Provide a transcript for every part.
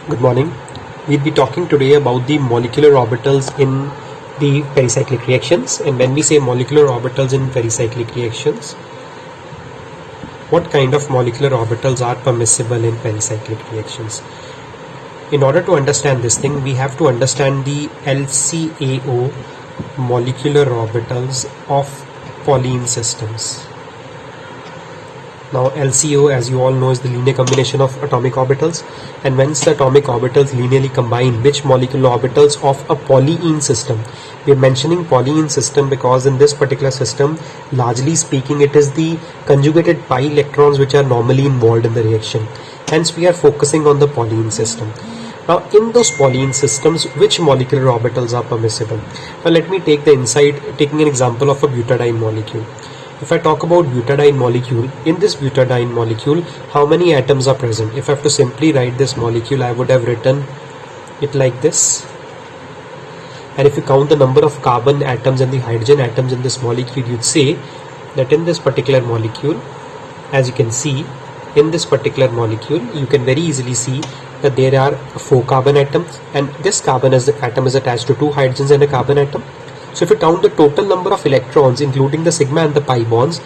Good morning. We'll be talking today about the molecular orbitals in the pericyclic reactions. And when we say molecular orbitals in pericyclic reactions, what kind of molecular orbitals are permissible in pericyclic reactions? In order to understand this thing, we have to understand the LCAO molecular orbitals of Pauling systems. Now LCO, as you all know, is the linear combination of atomic orbitals, and once the atomic orbitals linearly combine, which molecular orbitals of a polyene system? We are mentioning polyene system because in this particular system, largely speaking, it is the conjugated pi electrons which are normally involved in the reaction. Hence we are focusing on the polyene system. Now in those polyene systems, which molecular orbitals are permissible? Now let me take taking an example of a butadiene molecule. If I talk about butadiene molecule, in this butadiene molecule, how many atoms are present? If I have to simply write this molecule, I would have written it like this. And if you count the number of carbon atoms and the hydrogen atoms in this molecule, you'd say that in this particular molecule, as you can see, in this particular molecule, you can very easily see that there are 4 carbon atoms, and this atom is attached to 2 hydrogens and a carbon atom. So if you count the total number of electrons, including the sigma and the pi bonds,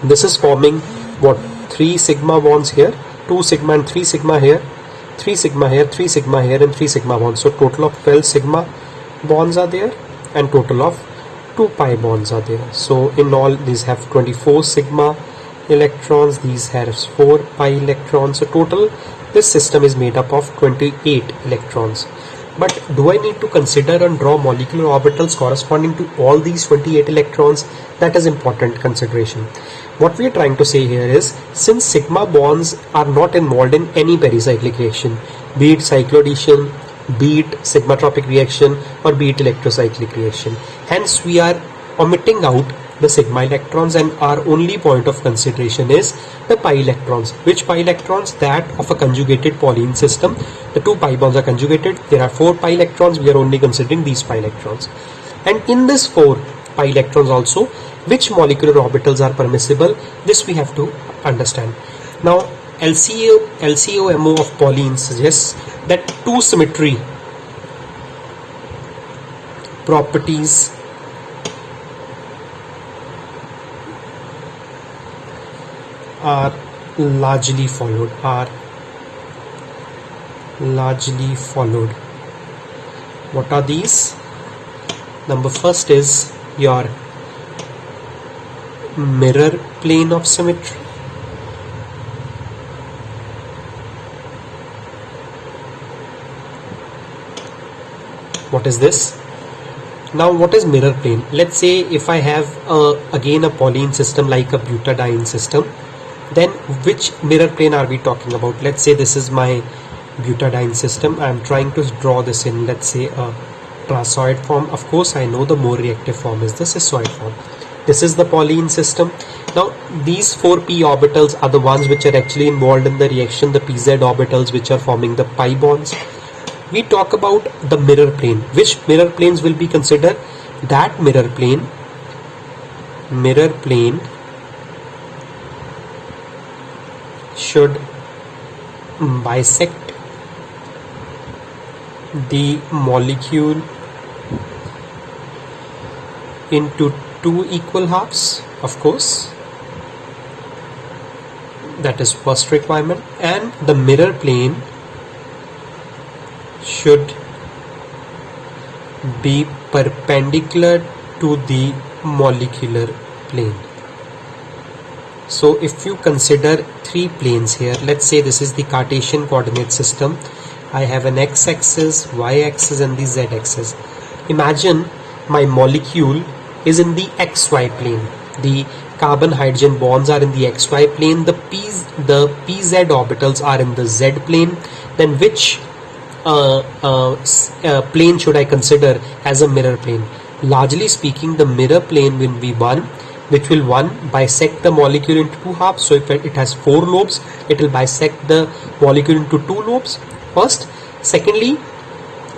this is forming what? 3 sigma bonds here, 2 sigma and 3 sigma here, 3 sigma here, 3 sigma here, and 3 sigma bonds. So total of 12 sigma bonds are there, and total of 2 pi bonds are there. So in all, these have 24 sigma electrons, these have 4 pi electrons. So total, this system is made up of 28 electrons. But do I need to consider and draw molecular orbitals corresponding to all these 28 electrons? That is important consideration. What we are trying to say here is, since sigma bonds are not involved in any pericyclic reaction, be it cycloaddition, be it sigmatropic reaction, or be it electrocyclic reaction, hence we are omitting out the sigma electrons, and our only point of consideration is the pi electrons. Which pi electrons? That of a conjugated Pauling system. The 2 pi bonds are conjugated. There are 4 pi electrons. We are only considering these pi electrons. And in this 4 pi electrons also, which molecular orbitals are permissible? This we have to understand. Now LCOMO of Pauling suggests that 2 symmetry properties are largely followed. What are these? Number first is your mirror plane of symmetry. What is this? Now what is mirror plane? Let's say if I have again a Pauling system like a butadiene system, then which mirror plane are we talking about? Let's say this is my butadiene system. I'm trying to draw this in, let's say, a trapezoid form. Of course I know the more reactive form is the cissoid form. This is the Pauling system. Now these 4 p orbitals are the ones which are actually involved in the reaction, the pz orbitals which are forming the pi bonds. We talk about the mirror plane. Which mirror planes will be considered? That mirror plane should bisect the molecule into 2 equal halves, of course. That is first requirement. And the mirror plane should be perpendicular to the molecular plane. So if you consider 3 planes here, let's say this is the Cartesian coordinate system. I have an x-axis, y-axis, and the z-axis. Imagine my molecule is in the xy plane. The carbon hydrogen bonds are in the xy plane. The pz orbitals are in the z plane. Then which plane should I consider as a mirror plane? Largely speaking, the mirror plane will be one which will bisect the molecule into 2 halves. So if it has 4 lobes, it will bisect the molecule into 2 lobes first. Secondly,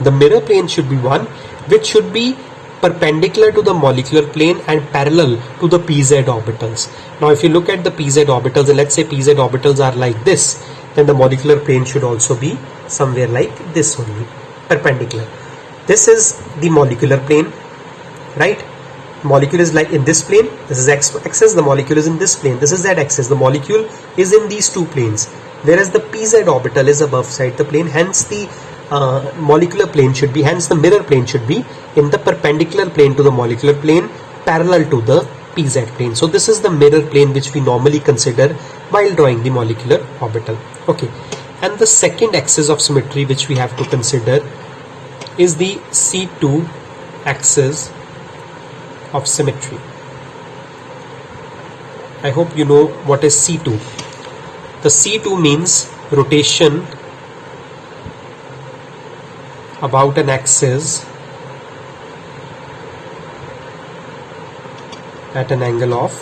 the mirror plane should be one which should be perpendicular to the molecular plane and parallel to the pz orbitals. Now if you look at the pz orbitals, and let's say pz orbitals are like this, then the molecular plane should also be somewhere like this only, perpendicular. This is the molecular plane, right? Molecule is like in this plane, this is x axis, the molecule is in this plane, this is z axis, the molecule is in these two planes, whereas the pz orbital is above side the plane, hence the molecular plane should be, hence the mirror plane should be in the perpendicular plane to the molecular plane, parallel to the pz plane. So this is the mirror plane which we normally consider while drawing the molecular orbital. Okay, and the second axis of symmetry which we have to consider is the C2 axis of symmetry. I hope you know what is C2. The C2 means rotation about an axis at an angle of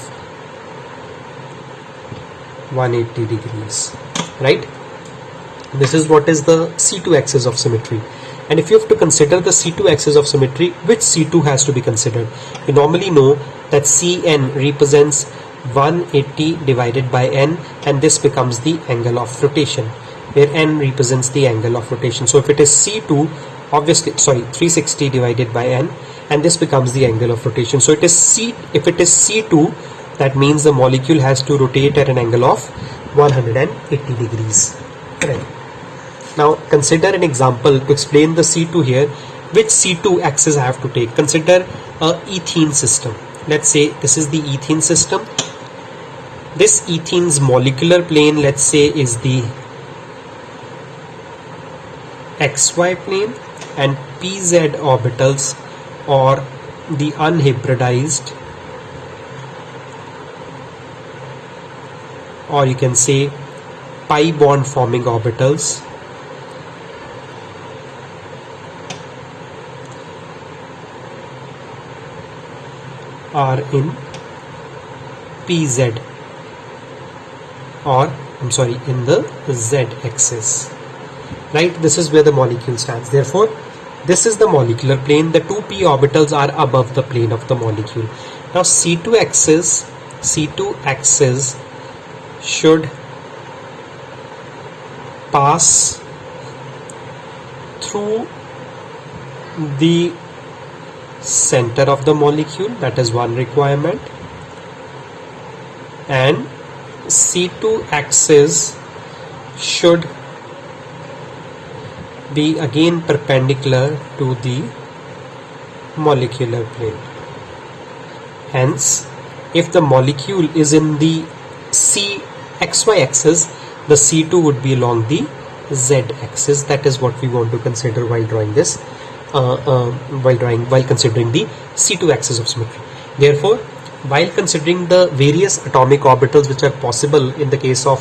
180 degrees, right? This is what is the C2 axis of symmetry. And if you have to consider the C2 axis of symmetry, which C2 has to be considered? You normally know that Cn represents 180 divided by n, and this becomes the angle of rotation, where n represents the angle of rotation. So if it is C2, obviously, 360 divided by n, and this becomes the angle of rotation. So it is C. If it is C2, that means the molecule has to rotate at an angle of 180 degrees. Correct. Now consider an example to explain the C2 here. Which C2 axis I have to take? Consider a ethene system. Let's say this is the ethene system. This ethene's molecular plane, let's say, is the xy plane, and pz orbitals, or the unhybridized, or you can say pi bond forming orbitals, are in pz, or in the z axis, right? This is where the molecule stands. Therefore this is the molecular plane. The two p orbitals are above the plane of the molecule. Now C2 axis should pass through the center of the molecule. That is one requirement. And C2 axis should be again perpendicular to the molecular plane. Hence, if the molecule is in the xy axis, the C2 would be along the z axis. That is what we want to consider while drawing this, while considering the C2 axis of symmetry. Therefore, while considering the various atomic orbitals which are possible in the case of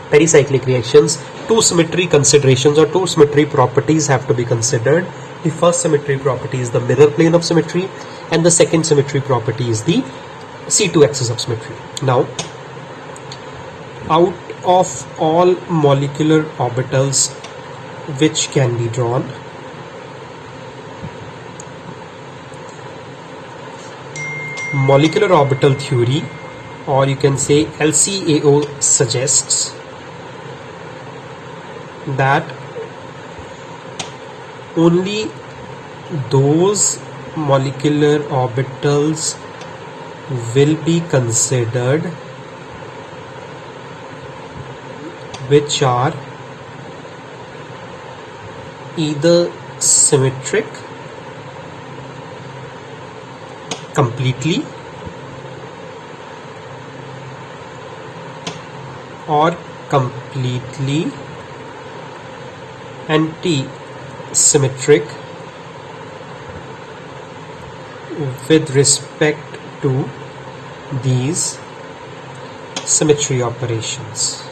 pericyclic reactions, two symmetry considerations or two symmetry properties have to be considered. The first symmetry property is the mirror plane of symmetry, and the second symmetry property is the C2 axis of symmetry. Now, out of all molecular orbitals which can be drawn, molecular orbital theory, or you can say LCAO, suggests that only those molecular orbitals will be considered which are either symmetric completely or completely anti-symmetric with respect to these symmetry operations.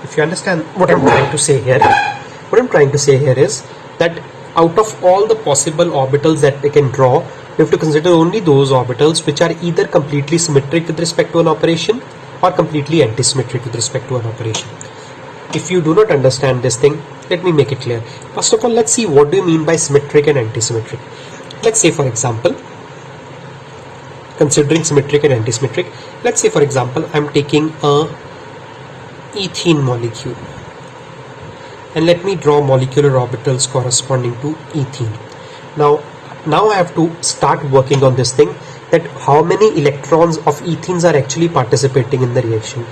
If you understand what I'm trying to say here, is that out of all the possible orbitals that we can draw, we have to consider only those orbitals which are either completely symmetric with respect to an operation or completely antisymmetric with respect to an operation. If you do not understand this thing, let me make it clear. First of all, let's see what do you mean by symmetric and antisymmetric. Let's say, for example, considering symmetric and antisymmetric. Let's say for example I'm taking a ethene molecule, and let me draw molecular orbitals corresponding to ethene. Now I have to start working on this thing, that how many electrons of ethenes are actually participating in the reaction.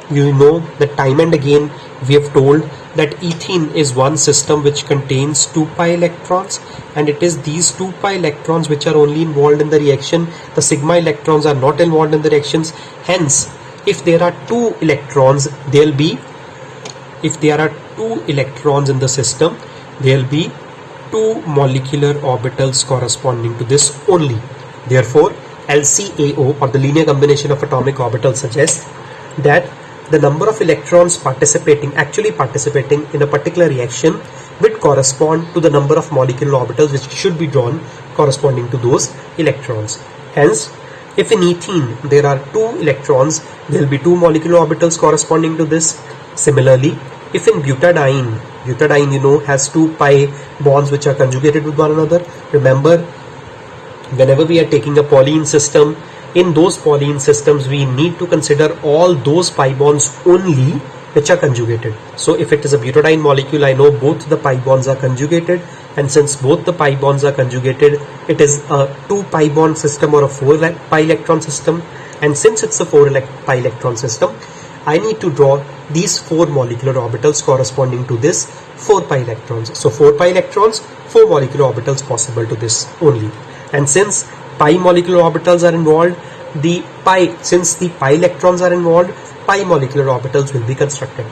You know that time and again we have told that ethene is one system which contains 2 pi electrons, and it is these 2 pi electrons which are only involved in the reaction. The sigma electrons are not involved in the reactions. Hence, if there are 2 electrons, if there are 2 electrons in the system, there will be 2 molecular orbitals corresponding to this only. Therefore, LCAO, or the linear combination of atomic orbitals, suggests that the number of electrons actually participating in a particular reaction would correspond to the number of molecular orbitals which should be drawn corresponding to those electrons. Hence, if in ethene there are 2 electrons, there will be 2 molecular orbitals corresponding to this. Similarly, if in butadiene you know has 2 pi bonds which are conjugated with one another. Remember, whenever we are taking a polyene system, in those polyene systems we need to consider all those pi bonds only which are conjugated. So if it is a butadiene molecule, I know both the pi bonds are conjugated, and since both the pi bonds are conjugated, it is a 2 pi bond system or a 4 pi electron system. And since it's a 4 pi electron system, I need to draw these 4 molecular orbitals corresponding to this 4 pi electrons. So 4 pi electrons, 4 molecular orbitals possible to this only. And since pi molecular orbitals are involved, since the pi electrons are involved, pi molecular orbitals will be constructed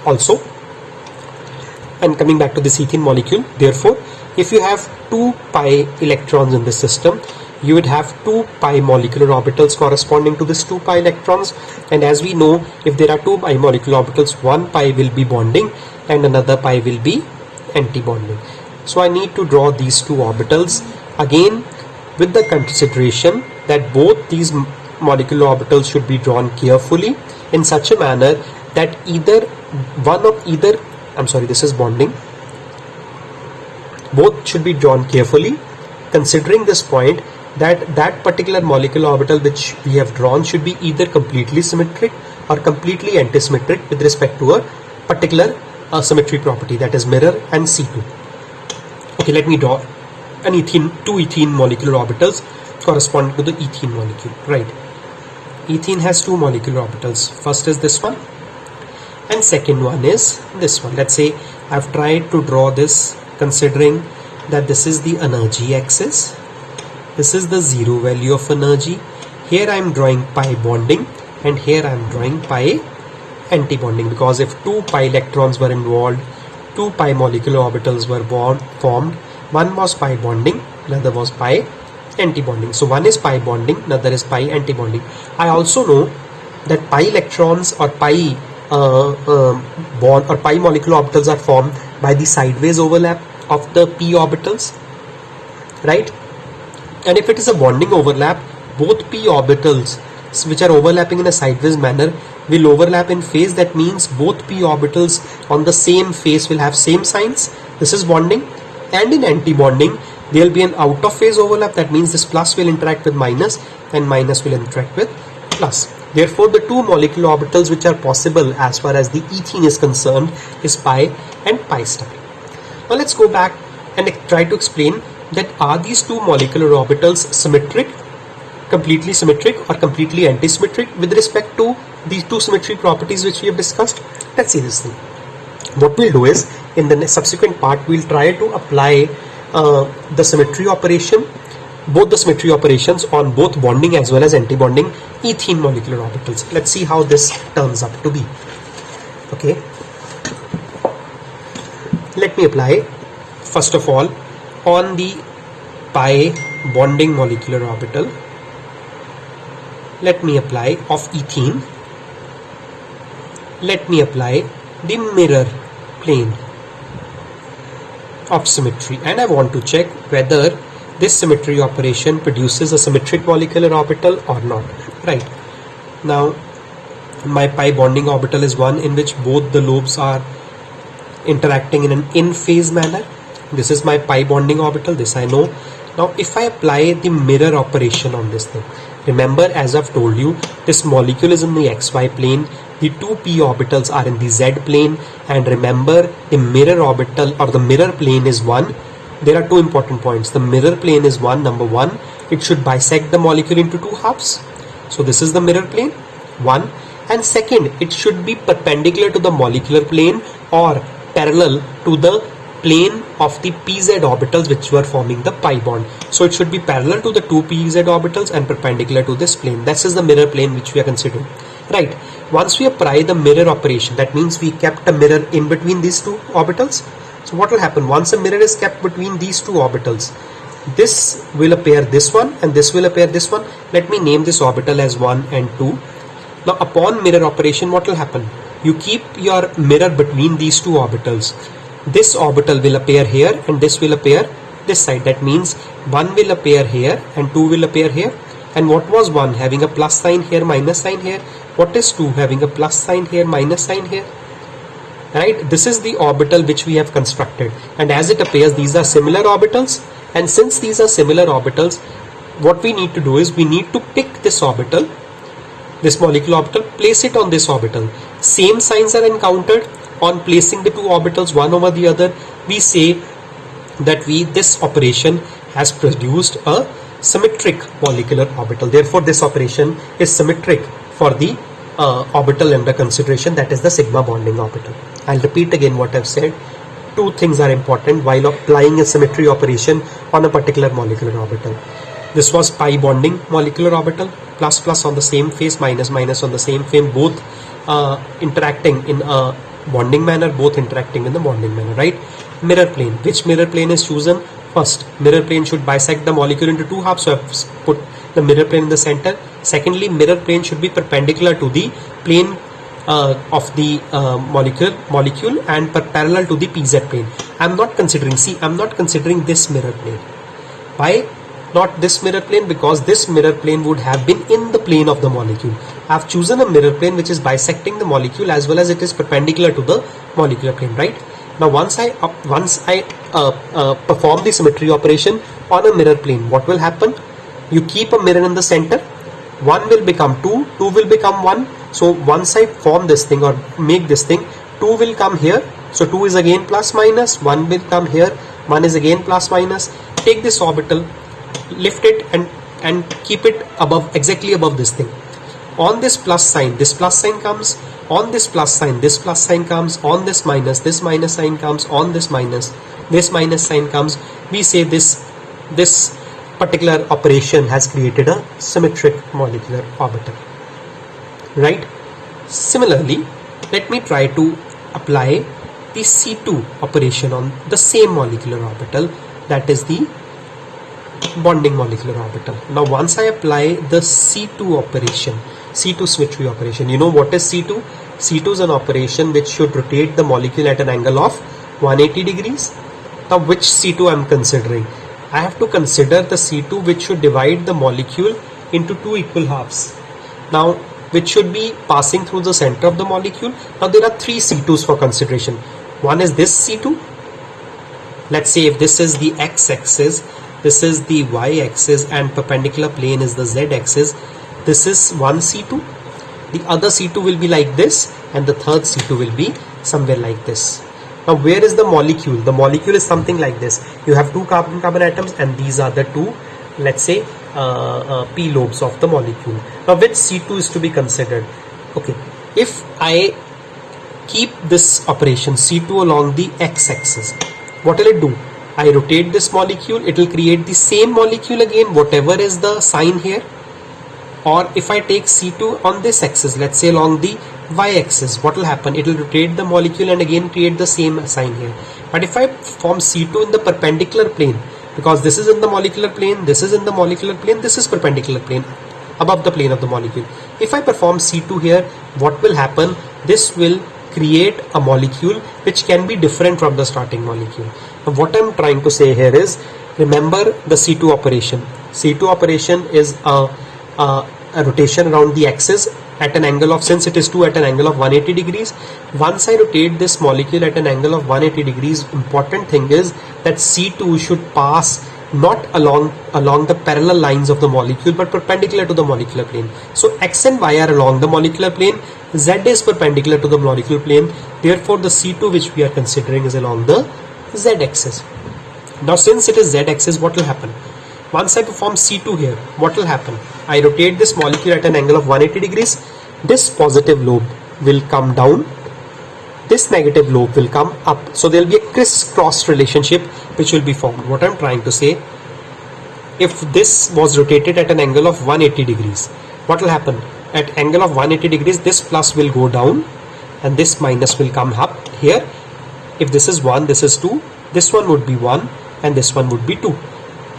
also. And coming back to this ethene molecule, therefore, if you have 2 pi electrons in the system, you would have 2 pi molecular orbitals corresponding to this 2 pi electrons. And as we know, if there are 2 pi molecular orbitals, 1 pi will be bonding and another pi will be anti-bonding. So I need to draw these 2 orbitals again, with the consideration that both these molecular orbitals should be drawn carefully in such a manner that this is bonding. Both should be drawn carefully, considering this point that particular molecular orbital which we have drawn should be either completely symmetric or completely antisymmetric with respect to a particular symmetry property, that is mirror and C2. Okay, let me draw an two ethene molecular orbitals corresponding to the ethene molecule. Right, ethene has 2 molecular orbitals. First is this one and second one is this one. Let's say I've tried to draw this considering that this is the energy axis, this is the zero value of energy. Here I am drawing pi bonding and here I am drawing pi anti-bonding, because if 2 pi electrons were involved, 2 pi molecular orbitals were formed. One was pi bonding, another was pi anti-bonding. So one is pi bonding, another is pi anti-bonding. I also know that pi electrons or pi bond or pi molecular orbitals are formed by the sideways overlap of the p orbitals, right? And if it is a bonding overlap, both p orbitals which are overlapping in a sideways manner will overlap in phase. That means both p orbitals on the same phase will have same signs. This is bonding. And in anti-bonding, there will be an out of phase overlap. That means this plus will interact with minus and minus will interact with plus. Therefore, the 2 molecular orbitals which are possible as far as the ethene is concerned is pi and pi star. Now let's go back and try to explain that are these 2 molecular orbitals symmetric, completely symmetric or completely antisymmetric with respect to these 2 symmetry properties which we have discussed. Let's see this thing. What we'll do is, in the subsequent part, we'll try to apply the symmetry operation, both the symmetry operations on both bonding as well as anti-bonding ethene molecular orbitals. Let's see how this turns up to be. Okay. Let me apply, first of all, on the pi bonding molecular orbital. Let me apply of ethene. Let me apply the mirror plane of symmetry, and I want to check whether this symmetry operation produces a symmetric molecular orbital or not. Right, now my pi bonding orbital is one in which both the lobes are interacting in an in phase manner. This is my pi bonding orbital, this I know. Now if I apply the mirror operation on this thing, Remember, as I've told you, this molecule is in the xy plane, the two p orbitals are in the z plane, and remember the mirror orbital or the mirror plane is 1. There are two important points. The mirror plane is 1. Number 1, it should bisect the molecule into two halves. So this is the mirror plane 1, and second, it should be perpendicular to the molecular plane or parallel to the plane of the pz orbitals which were forming the pi bond. So it should be parallel to the two pz orbitals and perpendicular to this plane. This is the mirror plane which we are considering, right? Once we apply the mirror operation, that means we kept a mirror in between these two orbitals. So what will happen once a mirror is kept between these two orbitals? This will appear this one and this will appear this one. Let me name this orbital as 1 and 2. Now upon mirror operation, what will happen? You keep your mirror between these two orbitals. This orbital will appear here and this will appear this side. That means 1 will appear here and 2 will appear here. And what was 1? Having a plus sign here, minus sign here. What is 2? Having a plus sign here, minus sign here. Right? This is the orbital which we have constructed. And as it appears, these are similar orbitals. And since these are similar orbitals, what we need to do is we need to pick this orbital, this molecular orbital, place it on this orbital. Same signs are encountered on placing the two orbitals one over the other. We say that this operation has produced a symmetric molecular orbital. Therefore, this operation is symmetric for the orbital under consideration, that is the sigma bonding orbital. I'll repeat again what I've said. Two things are important while applying a symmetry operation on a particular molecular orbital. This was pi bonding molecular orbital, plus plus on the same face, minus minus on the same face, both interacting in a bonding manner, both interacting in the bonding manner, right? Mirror plane. Which mirror plane is chosen? First, mirror plane should bisect the molecule into two halves, so I've put the mirror plane in the center. Secondly, mirror plane should be perpendicular to the plane of the molecule and parallel to the pz plane. I'm not considering this mirror plane. Why not this mirror plane? Because this mirror plane would have been in the plane of the molecule. I've chosen a mirror plane which is bisecting the molecule as well as it is perpendicular to the molecular plane, right? Now once I perform the symmetry operation on a mirror plane, what will happen? You keep a mirror in the center, 1 will become 2, 2 will become 1. So once I form this thing or make this thing, 2 will come here. So 2 is again plus minus, 1 will come here, 1 is again plus minus. Take this orbital, lift it and keep it above, exactly above this thing. On this plus sign comes. On this plus sign comes. On this minus sign comes. On this minus sign comes. We say this particular operation has created a symmetric molecular orbital, right? Similarly, let me try to apply the C2 operation on the same molecular orbital, that is the bonding molecular orbital. Now once I apply the C2 operation, C2 symmetry operation, you know what is C2? C2 is an operation which should rotate the molecule at an angle of 180 degrees. Now which C2 I am considering? I have to consider the C2 which should divide the molecule into two equal halves. Now which should be passing through the center of the molecule. Now there are three C2s for consideration. One is this C2. Let's say if this is the x-axis, this is the y-axis and perpendicular plane is the z-axis. This is one C2. The other C2 will be like this and the third C2 will be somewhere like this. Now where is the molecule? The molecule is something like this. You have two carbon atoms and these are the two, let's say, p lobes of the molecule. Now which C2 is to be considered? Okay, if I keep this operation C2 along the x-axis, what will it do? I rotate this molecule, it will create the same molecule again, whatever is the sign here. Or if I take C2 on this axis, let's say along the y-axis, what will happen? It will rotate the molecule and again create the same sign here. But if I form C2 in the perpendicular plane, because this is in the molecular plane, this is in the molecular plane, this is perpendicular plane, above the plane of the molecule. If I perform C2 here, what will happen? This will create a molecule which can be different from the starting molecule. Now what I'm trying to say here is, remember the C2 operation. C2 operation is a rotation around the axis at an angle of, since it is 2, at an angle of 180 degrees. Once I rotate this molecule at an angle of 180 degrees, important thing is that C2 should pass not along the parallel lines of the molecule, but perpendicular to the molecular plane. So x and y are along the molecular plane, z is perpendicular to the molecular plane, therefore the C2 which we are considering is along the z axis. Now since it is z axis, what will happen? Once I perform C2 here, what will happen? I rotate this molecule at an angle of 180 degrees. This positive lobe will come down, this negative lobe will come up. So there will be a crisscross relationship which will be formed. What I am trying to say, if this was rotated at an angle of 180 degrees, what will happen? At angle of 180 degrees, this plus will go down and this minus will come up here. If this is 1, this is 2, this one would be 1 and this one would be 2.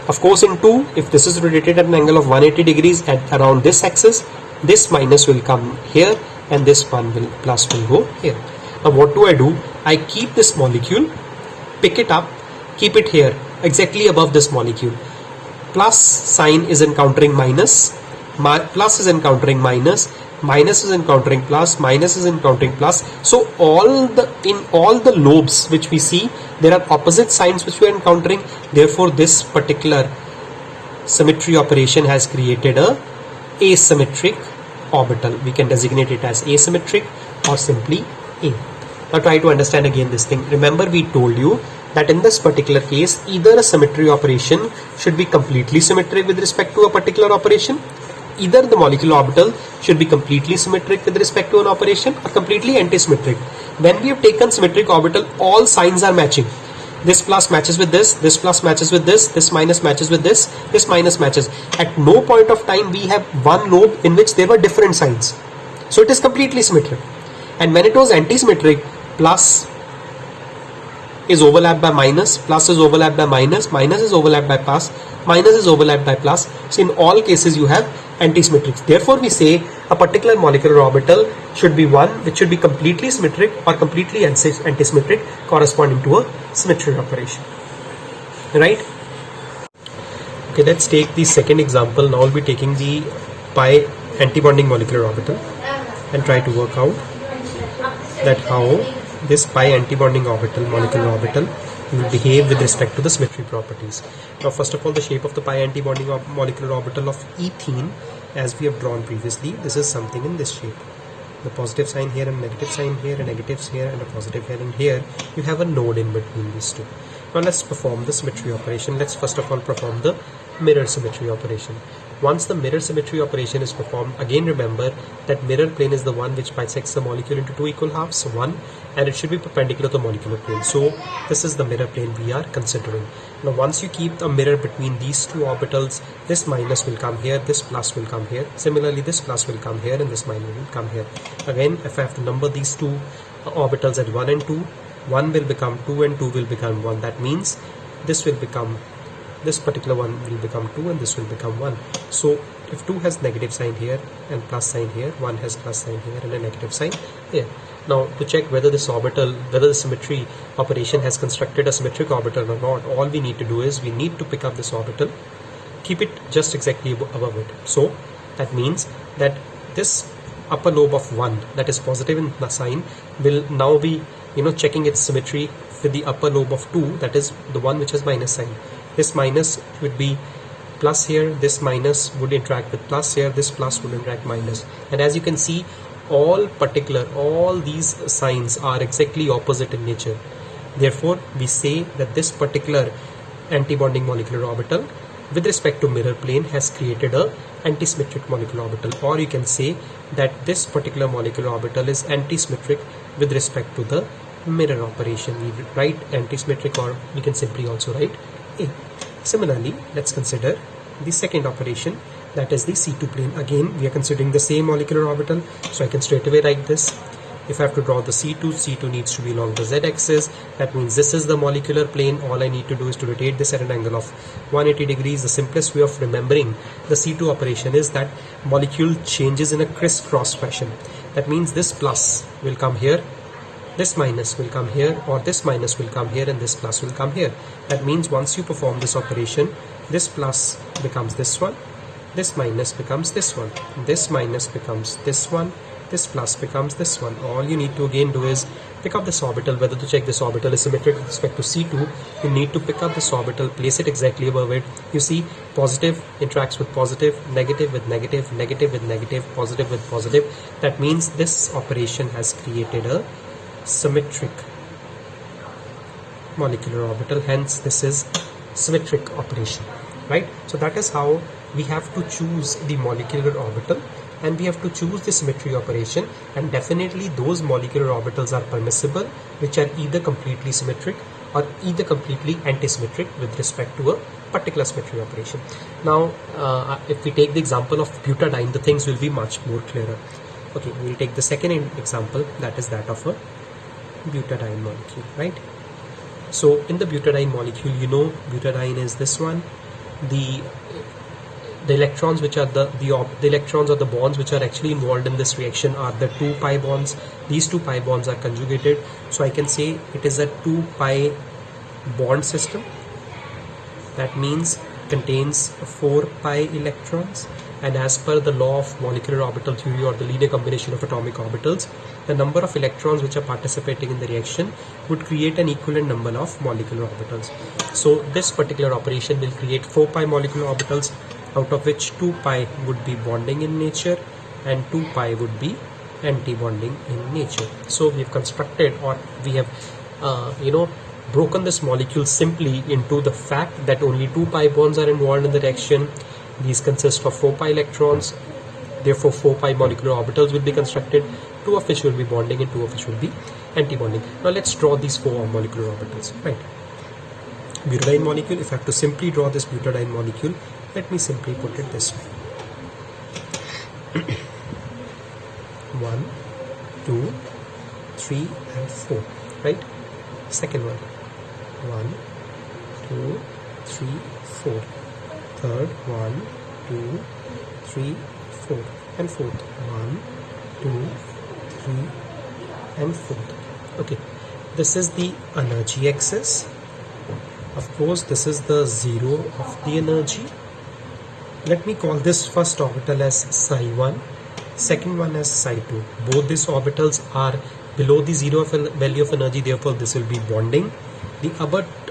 Of course in 2, if this is rotated at an angle of 180 degrees at around this axis, this minus will come here and this one will plus will go here. Now what do? I keep this molecule, pick it up, keep it here exactly above this molecule. Plus sign is encountering minus, plus is encountering minus, minus is encountering plus, minus is encountering plus. So in all the lobes which we see, there are opposite signs which we are encountering. Therefore this particular symmetry operation has created a asymmetric orbital. We can designate it as asymmetric or simply A. Now try to understand again this thing. Remember, we told you that in this particular case, either a symmetry operation should be completely symmetric with respect to a particular operation, either the molecular orbital should be completely symmetric with respect to an operation, or completely antisymmetric. When we have taken symmetric orbital, all signs are matching. This plus matches with this plus matches with this minus matches with this minus matches. At no point of time we have one lobe in which there were different signs. So it is completely symmetric. And when it was antisymmetric, plus is overlapped by minus, plus is overlapped by minus, minus is overlapped by plus, minus is overlapped by plus. So in all cases you have antisymmetrics. Therefore we say a particular molecular orbital should be one which should be completely symmetric or completely antisymmetric, corresponding to a symmetry operation. Right? Okay, let's take the second example. Now we'll be taking the pi antibonding molecular orbital and try to work out that how this pi antibonding orbital, molecular orbital, will behave with respect to the symmetry properties. Now first of all, the shape of the pi antibonding molecular orbital of ethene, as we have drawn previously, this is something in this shape. The positive sign here and negative sign here, and negatives here and a positive here and here. You have a node in between these two. Now let's perform the symmetry operation. Let's first of all perform the mirror symmetry operation. Once the mirror symmetry operation is performed, again remember that mirror plane is the one which bisects the molecule into two equal halves, one, and it should be perpendicular to the molecular plane. So this is the mirror plane we are considering. Now once you keep a mirror between these two orbitals, this minus will come here, this plus will come here. Similarly, this plus will come here and this minus will come here. Again, if I have to number these two orbitals at 1 and 2, 1 will become 2 and 2 will become 1. That means this will become, this particular one will become 2 and this will become 1. So if 2 has negative sign here and plus sign here, 1 has plus sign here and a negative sign here. Now to check whether this orbital, whether the symmetry operation has constructed a symmetric orbital or not, all we need to do is we need to pick up this orbital, keep it just exactly above it. So that means that this upper lobe of 1, that is positive in the sign, will now be checking its symmetry with the upper lobe of 2, that is the one which has minus sign. This minus would be plus here, this minus would interact with plus here, this plus would interact minus. And as you can see, all these signs are exactly opposite in nature. Therefore we say that this particular antibonding molecular orbital with respect to mirror plane has created a antisymmetric molecular orbital, or you can say that this particular molecular orbital is antisymmetric with respect to the mirror operation. We write antisymmetric, or we can simply also write A. Similarly, let's consider the second operation, that is the C2 plane. Again, we are considering the same molecular orbital, so I can straight away write this. If I have to draw the C2 needs to be along the z-axis. That means this is the molecular plane. All I need to do is to rotate this at an angle of 180 degrees. The simplest way of remembering the C2 operation is that molecule changes in a crisscross fashion. That means this plus will come here, this minus will come here, or this minus will come here and this plus will come here. That means once you perform this operation, this plus becomes this one, this minus becomes this one, this minus becomes this one, this plus becomes this one. All you need to again do is pick up this orbital. Whether to check this orbital is symmetric with respect to C2, you need to pick up this orbital, place it exactly above it. You see positive interacts with positive, negative with negative, negative with negative, positive with positive. That means this operation has created a symmetric molecular orbital, hence this is symmetric operation, right? So that is how we have to choose the molecular orbital, and we have to choose the symmetry operation, and definitely those molecular orbitals are permissible which are either completely symmetric or either completely antisymmetric with respect to a particular symmetry operation. Now if we take the example of butadiene, the things will be much more clearer. Okay, we'll take the second example, that is that of a butadiene molecule, right? So in the butadiene molecule, you know, butadiene is this one. The electrons which are the electrons or the bonds which are actually involved in this reaction are the 2 pi bonds. These 2 pi bonds are conjugated, so I can say it is a 2 pi bond system. That means contains 4 pi electrons, and as per the law of molecular orbital theory or the linear combination of atomic orbitals, the number of electrons which are participating in the reaction would create an equivalent number of molecular orbitals. So this particular operation will create 4 pi molecular orbitals, out of which 2 pi would be bonding in nature and 2 pi would be anti-bonding in nature. So we have constructed, or we have broken this molecule simply into the fact that only 2 pi bonds are involved in the reaction. These consist of 4 pi electrons, therefore 4 pi molecular orbitals will be constructed, 2 of which will be bonding and 2 of which will be anti-bonding. Now let's draw these 4 molecular orbitals, right? Butadiene molecule, if I have to simply draw this butadiene molecule, let me simply put it this way. 1, 2, 3 and 4, right? Second one, 1, 2, 3, 4. Third, 1, 2, 3, 4. And fourth, 1, 2, 3 and fourth. Okay, this is the energy axis. Of course, this is the zero of the energy. Let me call this first orbital as psi1, second one as psi2. Both these orbitals are below the zero value of energy, therefore this will be bonding. The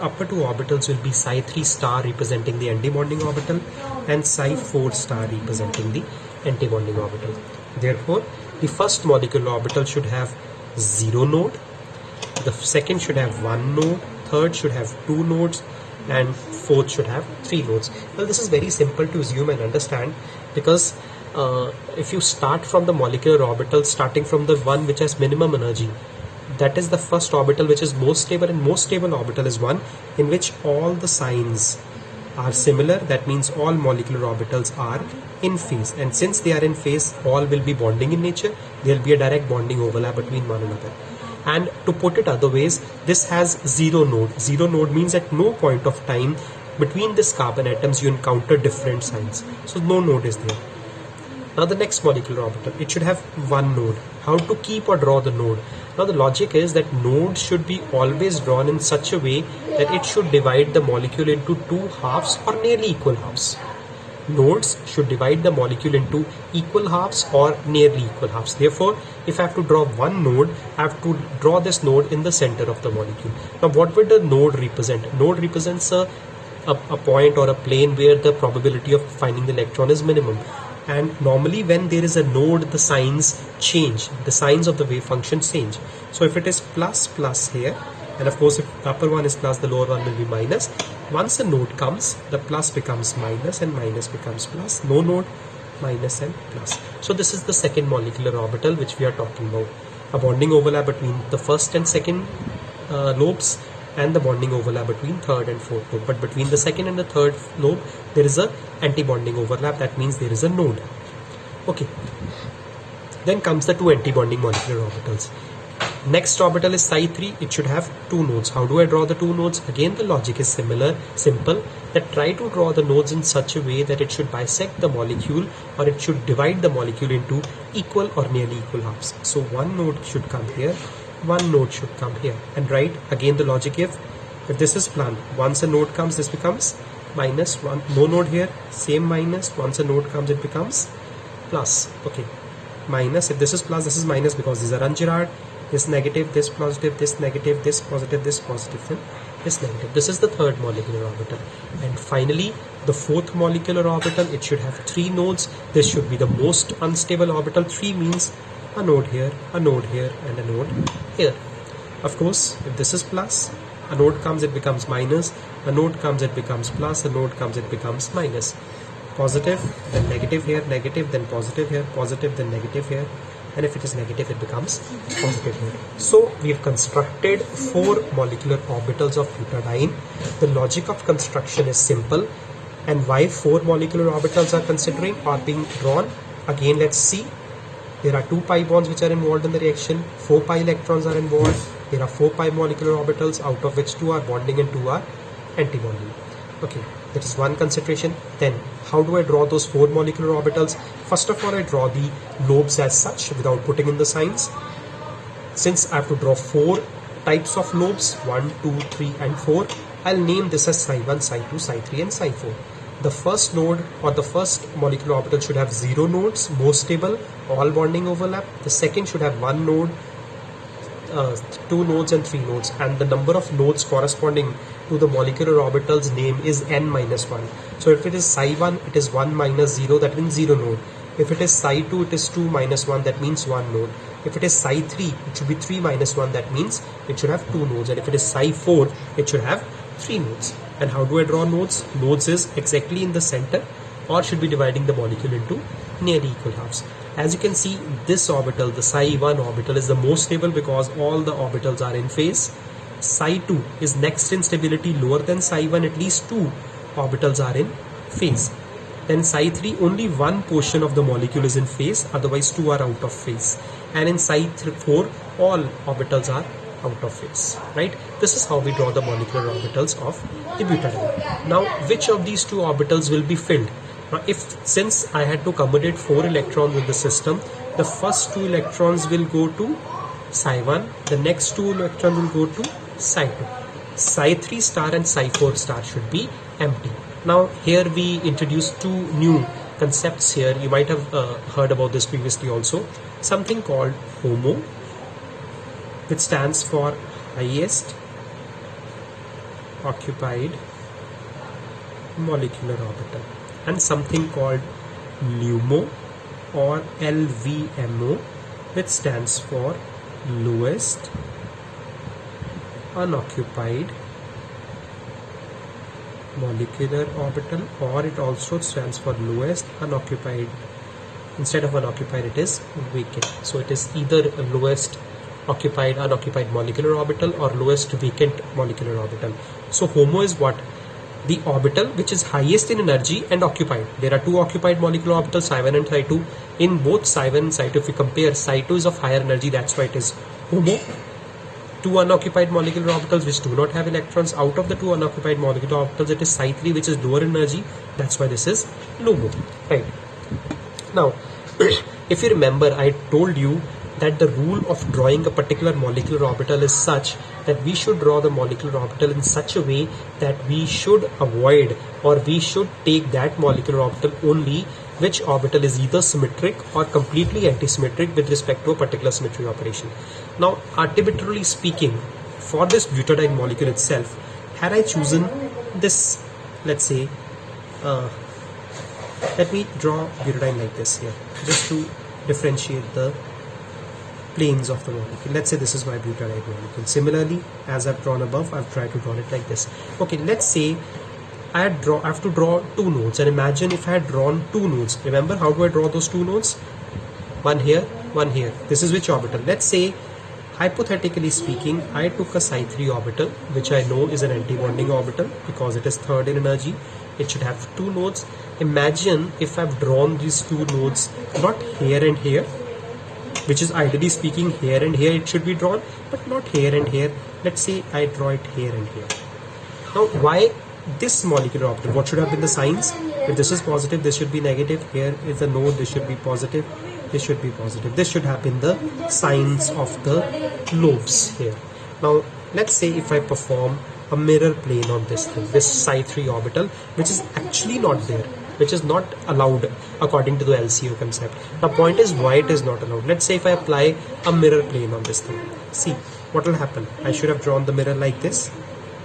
upper two orbitals will be psi3 star representing the anti-bonding orbital and psi4 star representing the anti-bonding orbital. Therefore, the first molecular orbital should have 0 node, the second should have 1 node, third should have 2 nodes, and fourth should have 3 nodes. Well, this is very simple to assume and understand, because if you start from the molecular orbital, starting from the one which has minimum energy, that is the first orbital which is most stable, and most stable orbital is one in which all the signs are similar. That means all molecular orbitals are in phase, and since they are in phase, all will be bonding in nature. There will be a direct bonding overlap between one another. And to put it other ways, this has 0 node. 0 node means at no point of time between this carbon atoms you encounter different signs. So no node is there. Now the next molecular orbital, it should have 1 node. How to keep or draw the node? Now the logic is that nodes should be always drawn in such a way that it should divide the molecule into 2 halves or nearly equal halves. Nodes should divide the molecule into equal halves or nearly equal halves. Therefore, if I have to draw one node, I have to draw this node in the center of the molecule. Now what would the node represent? Node represents a point or a plane where the probability of finding the electron is minimum. And normally when there is a node, the signs change. The signs of the wave function change. So if it is plus here, and of course if the upper one is plus, the lower one will be minus. Once a node comes, the plus becomes minus and minus becomes plus. No node, minus and plus. So this is the second molecular orbital which we are talking about. A bonding overlap between the first and second lobes, and the bonding overlap between third and fourth lobe. But between the second and the third lobe, there is a anti-bonding overlap. That means there is a node. Okay. Then comes the 2 anti-bonding molecular orbitals. Next orbital is psi3. It should have 2 nodes. How do I draw the 2 nodes? Again, the logic is simple. That try to draw the nodes in such a way that it should bisect the molecule, or it should divide the molecule into equal or nearly equal halves. So one node should come here, one node should come here. And right, again the logic, if this is plan, once a node comes, this becomes minus 1. No node here, same minus. Once a node comes, it becomes plus. Okay, minus. If this is plus, this is minus, because these are un-Girard. this negative, this positive, this negative, this positive, this positive, and this negative. This is the third molecular orbital. And finally, the fourth molecular orbital, it should have 3 nodes. This should be the most unstable orbital. 3 means a node here, a node here, and a node here. Of course, if this is plus, a node comes, it becomes minus, a node comes, it becomes plus, a node comes, it becomes minus. Positive, then negative here, negative, then positive here, positive, then negative here, and if it is negative, it becomes positive here. So we have constructed 4 molecular orbitals of butadiene. The logic of construction is simple, and why 4 molecular orbitals are being drawn? Again, let's see. There are 2 pi bonds which are involved in the reaction, 4 pi electrons are involved. There are 4 pi molecular orbitals, out of which 2 are bonding and 2 are anti-bonding. Okay, that is one consideration. Then how do I draw those 4 molecular orbitals? First of all, I draw the lobes as such without putting in the signs. Since I have to draw 4 types of lobes, 1, 2, 3 and 4, I'll name this as psi 1, psi 2, psi 3 and psi 4. The first node or the first molecular orbital should have 0 nodes, most stable, all bonding overlap. The second should have 1 node, 2 nodes and 3 nodes, and the number of nodes corresponding to the molecular orbital's name is n minus 1. So if it is psi 1, it is 1 minus 0, that means 0 node. If it is psi 2, it is 2 minus 1, that means 1 node. If it is psi 3, it should be 3 minus 1, that means it should have 2 nodes. And if it is psi 4, it should have 3 nodes. And how do I draw nodes? Nodes is exactly in the center, or should be dividing the molecule into nearly equal halves. As you can see, this orbital, the psi 1 orbital, is the most stable because all the orbitals are in phase. Psi 2 is next in stability, lower than psi 1, at least 2 orbitals are in phase. Then psi 3, only one portion of the molecule is in phase, otherwise 2 are out of phase. And in psi 4, all orbitals are out of phase, right? This is how we draw the molecular orbitals of the butadiene. Now, which of these 2 orbitals will be filled? Now, since I had to accommodate 4 electrons in the system, the first 2 electrons will go to psi 1, the next 2 electrons will go to psi 2. Psi 3 star and psi 4 star should be empty. Now, here we introduce 2 new concepts here. You might have heard about this previously also. Something called HOMO, which stands for highest occupied molecular orbital, and something called LUMO or LVMO, which stands for lowest unoccupied molecular orbital, or it also stands for lowest unoccupied. Instead of unoccupied, it is vacant. So it is either lowest unoccupied molecular orbital or lowest vacant molecular orbital. So HOMO is what? The orbital which is highest in energy and occupied. There are 2 occupied molecular orbitals, psi 1 and psi 2. In both psi 1 and psi 2, if we compare, psi 2 is of higher energy, that's why it is HOMO. 2 unoccupied molecular orbitals which do not have electrons. Out of the 2 unoccupied molecular orbitals, it is psi 3 which is lower energy, that's why this is LUMO, right? Now, if you remember, I told you that the rule of drawing a particular molecular orbital is such that we should draw the molecular orbital in such a way that we should avoid, or we should take that molecular orbital only which orbital is either symmetric or completely antisymmetric with respect to a particular symmetry operation. Now, arbitrarily speaking, for this butadiene molecule itself, had I chosen this, let's say, let me draw butadiene like this here, just to differentiate the planes of the molecule. Let's say this is my butadiene molecule. Similarly, as I've drawn above, I've tried to draw it like this. Okay, let's say I have to draw 2 nodes, and imagine if I had drawn 2 nodes. Remember, how do I draw those 2 nodes? One here, one here. This is which orbital? Let's say, hypothetically speaking, I took a psi 3 orbital, which I know is an anti-bonding orbital because it is third in energy. It should have 2 nodes. Imagine if I've drawn these 2 nodes not here and here, which is ideally speaking here and here it should be drawn, but not here and here. Let's say I draw it here and here. Now, why this molecular orbital? What should have been the signs? If this is positive, this should be negative. Here is a node, this should be positive, this should be positive. This should have been the signs of the lobes here. Now, let's say if I perform a mirror plane on this thing, this psi 3 orbital, which is actually not there. which is not allowed according to the LCO concept. Now point is why it is not allowed. Let's say if I apply a mirror plane on this thing, see what will happen. I should have drawn the mirror like this.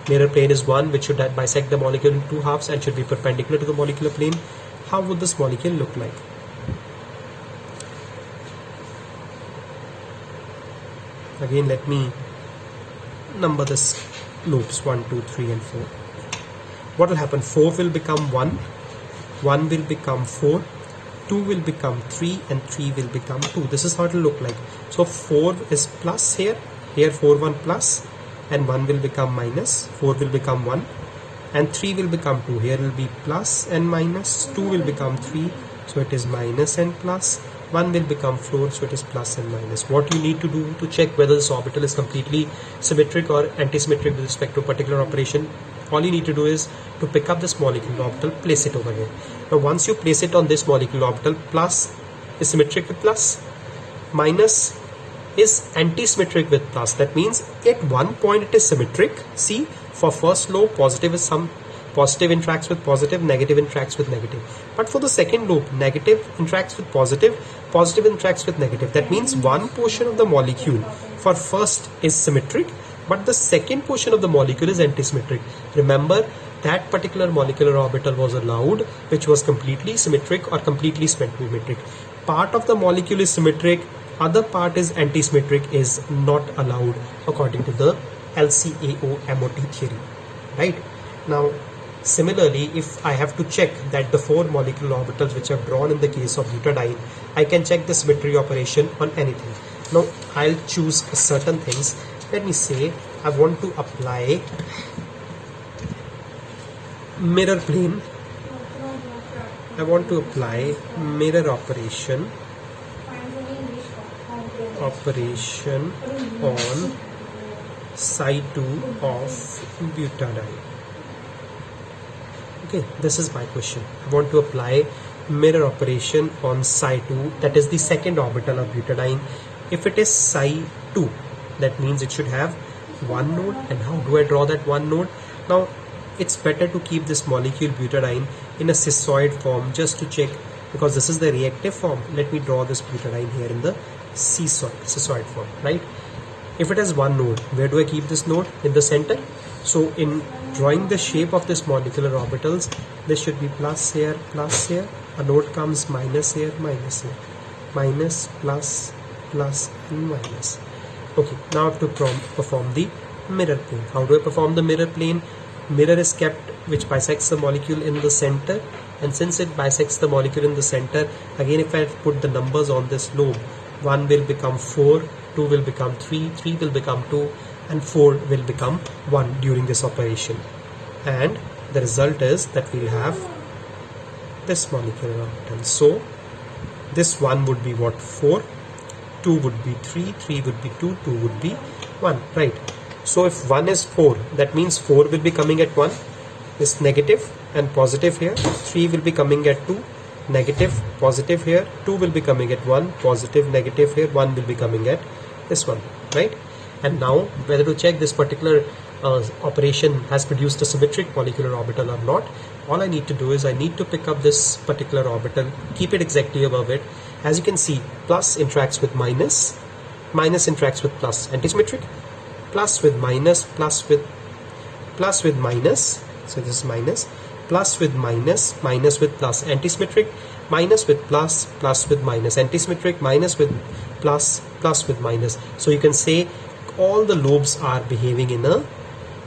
Mirror plane is one which should bisect the molecule in two halves and should be perpendicular to the molecular plane. How would this molecule look like? Again, let me number this loops 1, 2, 3 and 4. What will happen? 4 will become 1, 1 will become 4, 2 will become 3 and 3 will become 2. This is how it will look like. So 4 is plus here 4 1 plus, and 1 will become minus, 4 will become 1 and 3 will become 2. Here will be plus and minus, 2 will become 3, so it is minus and plus, 1 will become 4, so it is plus and minus. What you need to do to check whether this orbital is completely symmetric or antisymmetric with respect to a particular operation, all you need to do is to pick up this molecular orbital, place it over here. Now once you place it on this molecular orbital, plus is symmetric with plus, minus is antisymmetric with plus. That means at one point it is symmetric. See, for first lobe, positive is some positive interacts with positive, negative interacts with negative. But for the second lobe, negative interacts with positive, positive interacts with negative. That means one portion of the molecule for first is symmetric, but the second portion of the molecule is antisymmetric. Remember, that particular molecular orbital was allowed which was completely symmetric or completely symmetric. Part of the molecule is symmetric, other part is antisymmetric, is not allowed according to the LCAO MOT theory, right? Now similarly, if I have to check that the 4 molecular orbitals which are drawn in the case of butadiene, I can check the symmetry operation on anything. Now I'll choose certain things. Let me say I want to apply mirror plane. I want to apply mirror operation on Psi2 of butadiene. Okay, this is my question. I want to apply mirror operation on Psi2, that is the second orbital of butadiene. If it is Psi2, that means it should have one node. And how do I draw that one node? Now it's better to keep this molecule butadiene in a cissoid form just to check, because this is the reactive form. Let me draw this butadiene here in the cissoid form, right? If it has one node, where do I keep this node? In the center. So in drawing the shape of this molecular orbitals, this should be plus here, a node comes minus here, minus, plus, and minus. Okay, now I have to perform the mirror plane. How do I perform the mirror plane? Mirror is kept which bisects the molecule in the center, and since it bisects the molecule in the center, again if I put the numbers on this lobe, 1 will become 4, 2 will become 3, 3 will become 2 and 4 will become 1 during this operation, and the result is that we'll have this molecular orbital. So this 1 would be what? 4, 2 would be 3, 3 would be 2, 2 would be 1, right? So if 1 is 4, that means 4 will be coming at 1, is negative and positive here, 3 will be coming at 2, negative, positive here, 2 will be coming at 1, positive, negative here, 1 will be coming at this one, right? And now whether to check this particular operation has produced a symmetric molecular orbital or not, all I need to do is I need to pick up this particular orbital, keep it exactly above it. As you can see, plus interacts with minus, minus interacts with plus, antisymmetric, plus with minus, plus with minus, so this is minus, plus with minus, minus with plus, antisymmetric, minus with plus, plus with minus, antisymmetric, minus with plus, plus with minus. So you can say all the lobes are behaving in a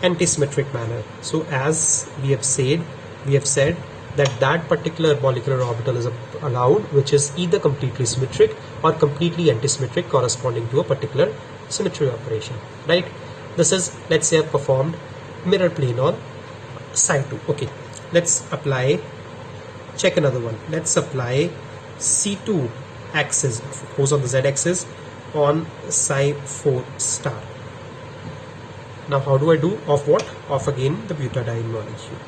antisymmetric manner. So as we have said that particular molecular orbital is allowed which is either completely symmetric or completely antisymmetric corresponding to a particular symmetry operation, right? This is, let's say, I've performed mirror plane on Psi2. Okay, let's apply, check another one. Let's apply C2 axis, suppose on the Z axis, on Psi4 star. Now how do I do? Of what? Of again the butadiene molecule.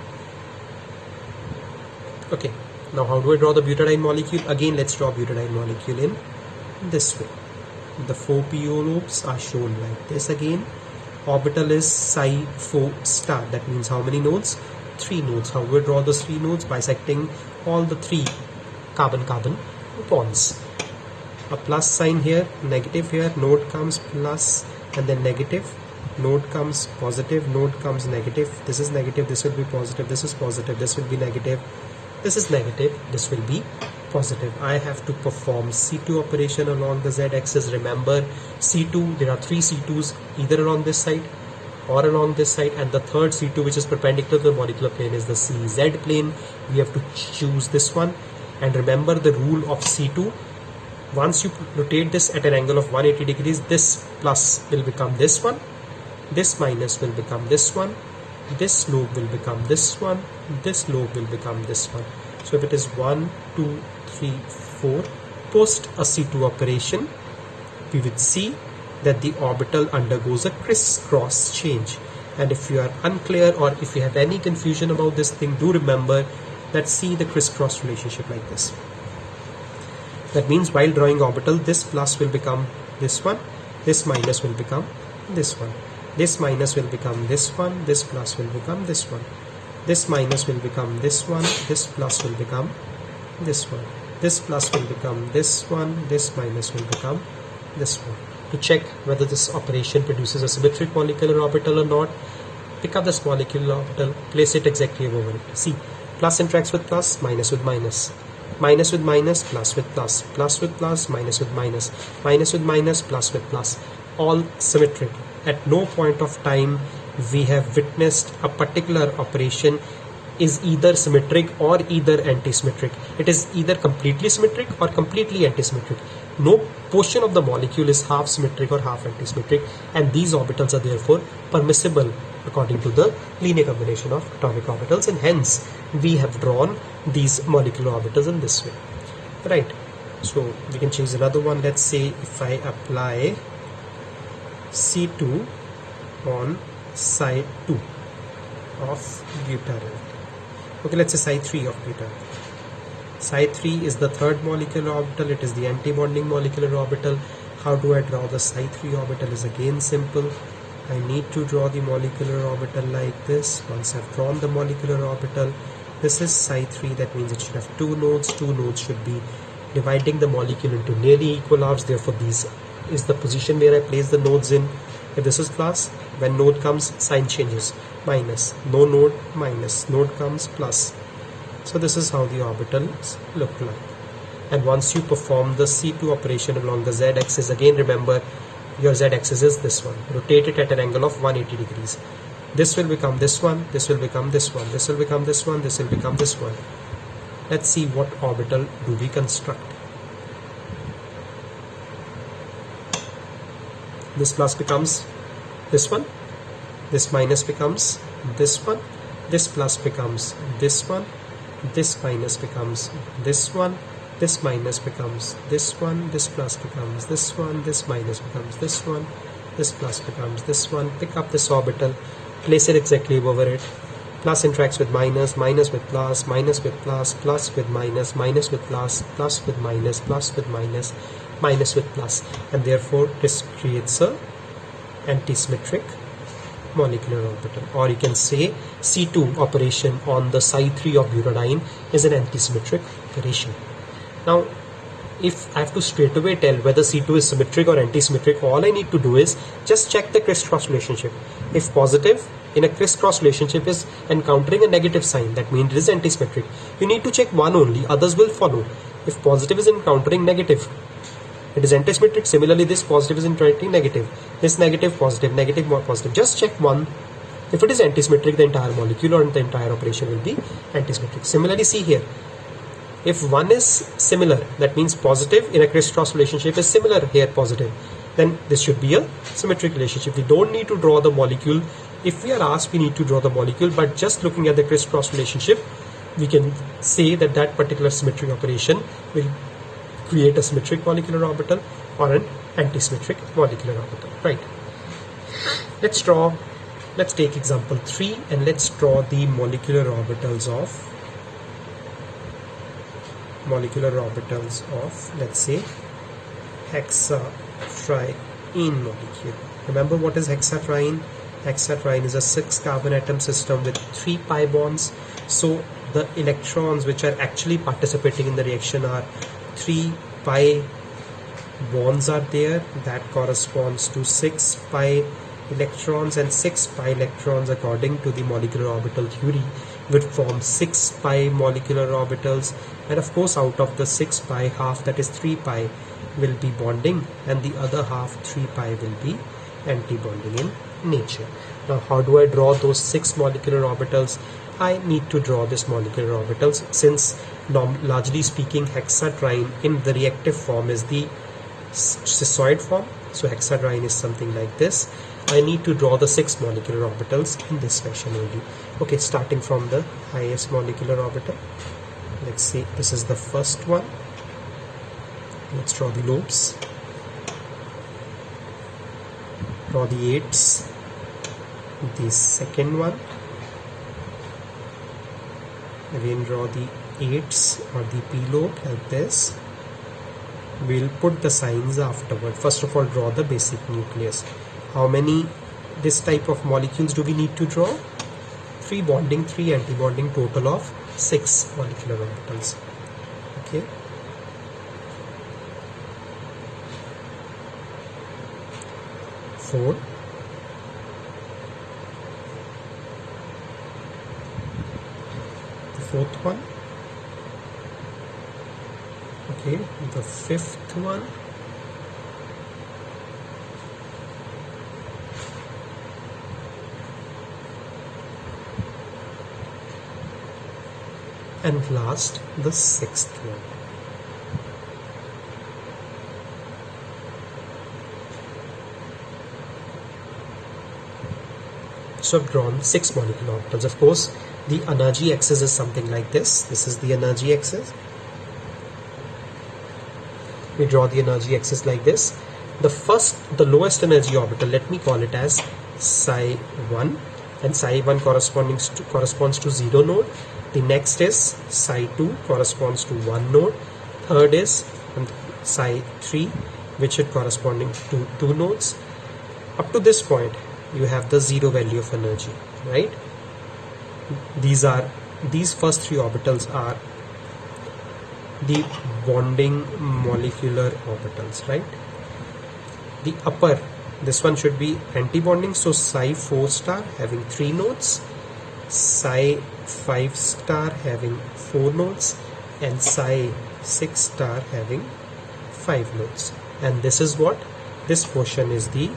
Okay, now how do I draw the butadiene molecule? Again, let's draw butadiene molecule in this way. The 4 PO lobes are shown like this again. Orbital is Psi4 star. That means how many nodes? 3 nodes. How do I draw the 3 nodes? Bisecting all the 3 carbon-carbon bonds. A plus sign here, negative here, node comes plus and then negative, node comes positive, node comes negative, this is negative, this will be positive, this is positive, this will be negative, this is negative, this will be positive. I have to perform C2 operation along the z-axis. Remember, C2, there are 3 C2s either along this side or along this side, and the third C2 which is perpendicular to the molecular plane is the CZ plane. We have to choose this one, and remember the rule of C2. Once you rotate this at an angle of 180 degrees, this plus will become this one, this minus will become this one, this lobe will become this one, this lobe will become this one. So if it is 1, 2, 3, 4, post a C2 operation, we will see that the orbital undergoes a crisscross change. And if you are unclear or if you have any confusion about this thing, do remember that see the crisscross relationship like this. That means while drawing orbital, this plus will become this one, this minus will become this one, this minus will become this one, this plus will become this one, this minus will become this one, this plus will become this one, this plus will become this one, this minus will become this one. To check whether this operation produces a symmetric molecular orbital or not, pick up this molecular orbital, place it exactly over it. See, plus interacts with plus, minus with minus, minus with minus, plus with plus, plus with plus, minus with minus, minus with minus, plus with plus, all symmetric. At no point of time we have witnessed a particular operation is either symmetric or either anti-symmetric. It is either completely symmetric or completely anti-symmetric. No portion of the molecule is half symmetric or half anti-symmetric, and these orbitals are therefore permissible according to the linear combination of atomic orbitals, and hence we have drawn these molecular orbitals in this way, right? So we can choose another one. Let's say if I apply C2 on side 2 of butyryl. Okay, let's say side 3 of butyryl. Side 3 is the third molecular orbital. It is the anti-bonding molecular orbital. How do I draw the side 3 orbital? Is again simple. I need to draw the molecular orbital like this. Once I've drawn the molecular orbital, this is side 3. That means it should have 2 nodes. 2 nodes should be dividing the molecule into nearly equal halves. Therefore, this is the position where I place the nodes in. If this is plus, when node comes, sign changes. Minus, no node, minus, node comes, plus. So this is how the orbitals look like. And once you perform the C2 operation along the z-axis, again remember your z-axis is this one. Rotate it at an angle of 180 degrees. This will become this one, this will become this one, this will become this one, this will become this one. Let's see what orbital do we construct. This plus becomes this one, this minus becomes this one, this plus becomes this one, this minus becomes this one, this minus becomes this one, this plus becomes this one, this minus becomes this one, this plus becomes this one. Pick up this orbital, place it exactly over it. Plus interacts with minus, minus with plus, minus with plus, plus with minus, minus with plus, plus with minus, plus with minus, minus with plus, and therefore this creates a anti-symmetric molecular orbital. Or you can say C2 operation on the side 3 of butadiene is an anti-symmetric operation. Now if I have to straight away tell whether C2 is symmetric or anti-symmetric, all I need to do is just check the crisscross relationship. If positive in a crisscross relationship is encountering a negative sign, that means it is anti-symmetric. You need to check one only, others will follow. If positive is encountering negative, it is anti-symmetric. Similarly, this positive is encountering negative, this negative, positive, negative, more positive. Just check one. If it is anti-symmetric, the entire molecule or the entire operation will be anti-symmetric. Similarly, see here, if one is similar, that means positive in a crisscross relationship is similar here, positive, then this should be a symmetric relationship. We don't need to draw the molecule. If we are asked, we need to draw the molecule, but just looking at the crisscross relationship, we can say that that particular symmetric operation will create a symmetric molecular orbital or an anti-symmetric molecular orbital, right? Let's take example 3 and let's draw the molecular orbitals of let's say hexatriene molecule. Remember what is hexatriene? Hexatriene is a 6 carbon atom system with 3 pi bonds. So the electrons which are actually participating in the reaction are 3 pi bonds are there, that corresponds to 6 pi electrons, and 6 pi electrons according to the molecular orbital theory would form 6 pi molecular orbitals, and of course out of the 6 pi, half, that is 3 pi, will be bonding and the other half, 3 pi, will be anti-bonding in nature. Now how do I draw those 6 molecular orbitals? I need to draw this molecular orbitals, since largely speaking hexatriene in the reactive form is the cissoid form, so hexatriene is something like this. I need to draw the 6 molecular orbitals in this fashion only. Okay, starting from the highest molecular orbital, let's say this is the first one. Let's draw the lobes, draw the eights, the second one, again draw the eights or the p lobe like this. We'll put the signs afterward. First of all, draw the basic nucleus. How many this type of molecules do we need to draw? 3 bonding, 3 anti-bonding, total of 6 molecular orbitals. Okay. Four. The fourth one. Okay, the fifth one. And last, the sixth one. So I've drawn 6 molecular orbitals. Of course, the energy axis is something like this. This is the energy axis. We draw the energy axis like this. The lowest energy orbital, let me call it as psi 1, and psi 1 corresponds to 0 node. The next is psi 2, corresponds to 1 node. Third is psi 3, which should corresponding to 2 nodes. Up to this point, you have the 0 value of energy, right? These first 3 orbitals are the bonding molecular orbitals, right? The upper, this one should be anti-bonding, so psi 4 star having 3 nodes, psi 5 star having 4 nodes, and psi 6 star having 5 nodes. And this is what? This portion is the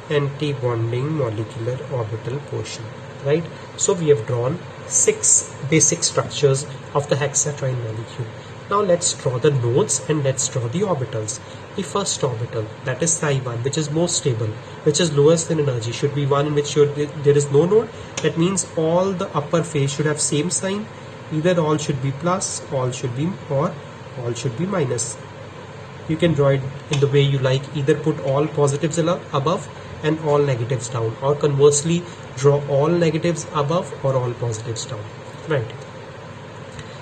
anti-bonding molecular orbital portion, right? So we have drawn 6 basic structures of the hexatriene molecule. Now let's draw the nodes and let's draw the orbitals. The first orbital, that is psi 1, which is most stable, which is lowest in energy, should be one in which there is no node. That means all the upper phase should have same sign. Either all should be plus, all should be, or all should be minus. You can draw it in the way you like. Either put all positives above and all negatives down, or conversely draw all negatives above or all positives down, right?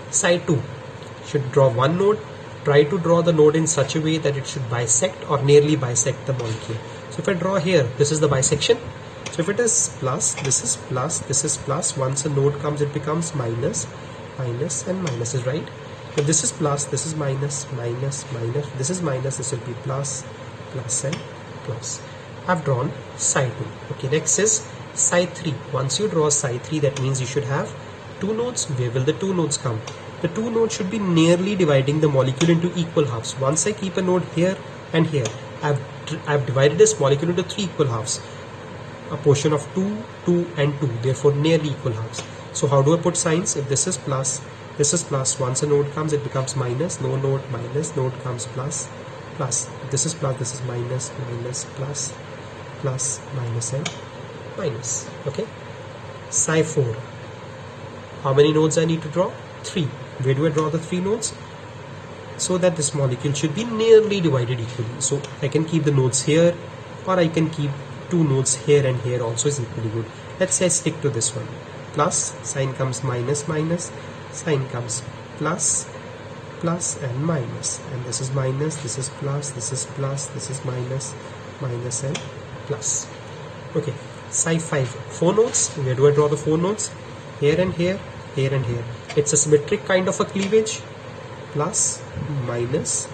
Psi 2 should draw one node. Try to draw the node in such a way that it should bisect or nearly bisect the molecule. So if I draw here, this is the bisection. So if it is plus, this is plus, this is plus. Once a node comes, it becomes minus, minus, and minus is right. If this is plus, this is minus, minus, minus. This is minus, this will be plus, plus, and plus. I've drawn psi 2. Okay, next is psi 3. Once you draw psi 3, that means you should have 2 nodes. Where will the 2 nodes come? The 2 nodes should be nearly dividing the molecule into equal halves. Once I keep a node here and here, I've divided this molecule into 3 equal halves. A portion of 2, 2, and 2. Therefore, nearly equal halves. So how do I put signs? If this is plus, this is plus. Once a node comes, it becomes minus. No node, minus. Node comes plus, plus. If this is plus, this is minus, minus, plus, plus, minus, and minus. Okay. Psi 4. How many nodes I need to draw? 3. Where do I draw the 3 nodes? So that this molecule should be nearly divided equally. So I can keep the nodes here, or I can keep 2 nodes here and here also is equally good. Let's say I stick to this one. Plus, sign comes minus, minus, sign comes plus, plus, and minus. And this is minus, this is plus, this is plus, this is minus, minus, and plus. Okay, psi 5. 4 nodes. Where do I draw the 4 nodes? Here and here. here and here. It's a symmetric kind of a cleavage. Plus, minus,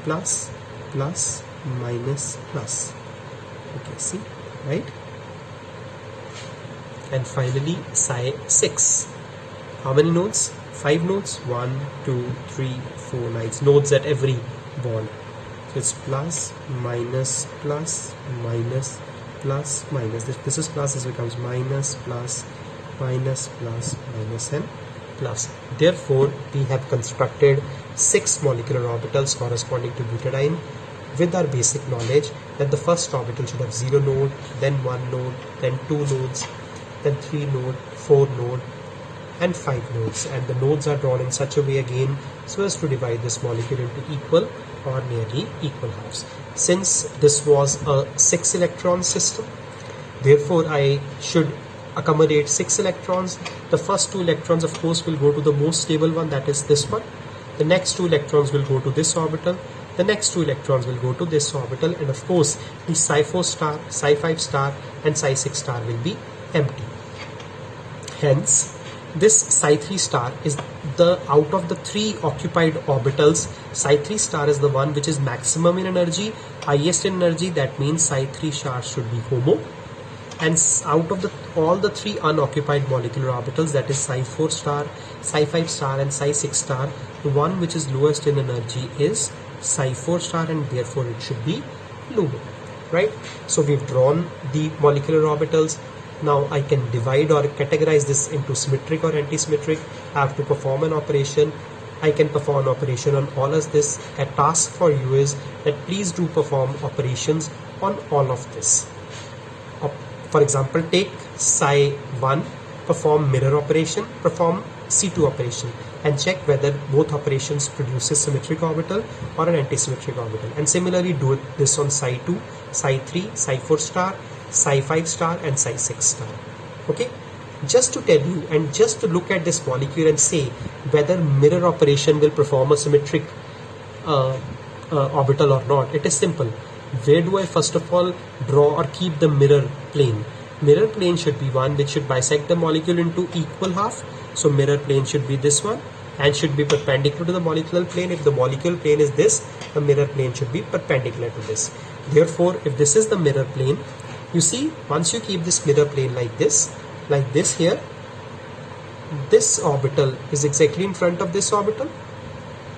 plus, plus, minus, plus. Okay, see, right? And finally, psi 6. How many nodes? 5 nodes. 1, 2, 3, 4 nodes at every bond. So it's plus, minus, plus, minus, plus, minus. This is plus, this becomes minus, plus, minus, plus, minus, and plus. Therefore, we have constructed 6 molecular orbitals corresponding to butadiene with our basic knowledge that the first orbital should have 0 node, then 1 node, then 2 nodes, then 3 node, 4 node, and 5 nodes. And the nodes are drawn in such a way again so as to divide this molecule into equal or nearly equal halves. Since this was a 6 electron system, therefore I should accommodate 6 electrons. The first 2 electrons of course will go to the most stable one, that is this one. The next 2 electrons will go to this orbital. The next 2 electrons will go to this orbital, and of course the psi 4 star, psi 5 star and psi 6 star will be empty. Hence, this psi 3 star is the, out of the 3 occupied orbitals, psi 3 star is the one which is maximum in energy, highest in energy. That means psi 3 star should be HOMO. And out of all the 3 unoccupied molecular orbitals, that is psi 4 star, psi 5 star and psi 6 star, the one which is lowest in energy is psi 4 star, and therefore it should be LUMO, right? So we've drawn the molecular orbitals. Now I can divide or categorize this into symmetric or anti-symmetric. I have to perform an operation. I can perform an operation on all of this. A task for you is that please do perform operations on all of this. For example, take psi 1, perform mirror operation, perform C2 operation, and check whether both operations produces symmetric orbital or an anti-symmetric orbital. And similarly do this on psi 2, psi 3, psi 4 star, psi 5 star and psi 6 star. Okay, just to tell you and just to look at this molecule and say whether mirror operation will perform a symmetric orbital or not, it is simple. Where do I first of all draw or keep the mirror plane? Mirror plane should be one which should bisect the molecule into equal half. So mirror plane should be this one and should be perpendicular to the molecular plane. If the molecular plane is this, the mirror plane should be perpendicular to this. Therefore, if this is the mirror plane, you see, once you keep this mirror plane like this here, this orbital is exactly in front of this orbital.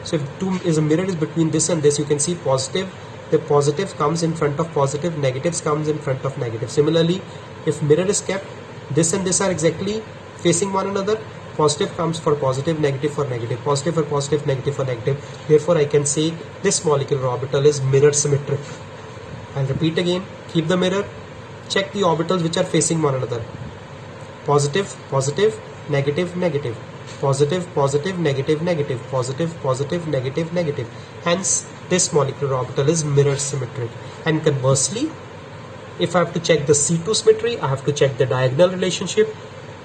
So if a mirror is between this and this, you can see positive. The positive comes in front of positive, negatives comes in front of negative. Similarly, if mirror is kept, this and this are exactly facing one another. Positive comes for positive, negative for negative, positive for positive, negative for negative. Therefore, I can say this molecular orbital is mirror symmetric. I'll repeat again, keep the mirror, check the orbitals which are facing one another. Positive, positive, negative, negative. Positive, positive, negative, negative. Positive, positive, negative, negative. Hence, this molecular orbital is mirror symmetric. And conversely, if I have to check the C2 symmetry, I have to check the diagonal relationship.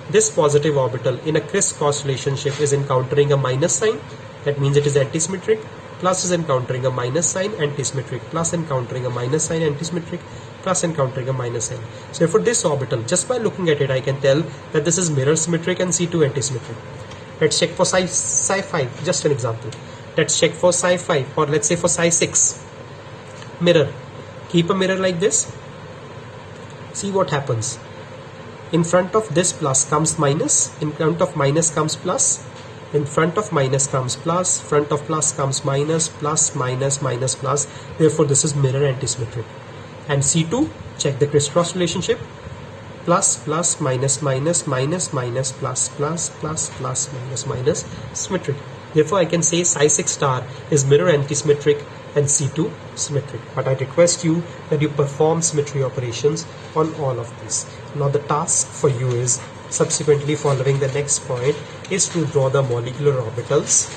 This positive orbital in a criss-cross relationship is encountering a minus sign. That means it is antisymmetric. Plus is encountering a minus sign, antisymmetric. Plus encountering a minus sign, antisymmetric. Plus encountering a minus sign. So for this orbital, just by looking at it, I can tell that this is mirror symmetric and C2 antisymmetric. Let's check for psi 5, just an example. Let's check for psi 5, or let's say for psi 6. Mirror. Keep a mirror like this. See what happens. In front of this plus comes minus, in front of minus comes plus, in front of minus comes plus, front of plus comes minus, plus, minus, minus, plus. Therefore, this is mirror antisymmetric. And C2, check the crisscross relationship. Plus, plus, minus, minus, minus, minus, plus, plus, plus, plus, minus, minus, symmetric. Therefore, I can say psi 6 star is mirror antisymmetric and C2 symmetric. But I request you that you perform symmetry operations on all of these. Now the task for you is, subsequently following the next point, is to draw the molecular orbitals.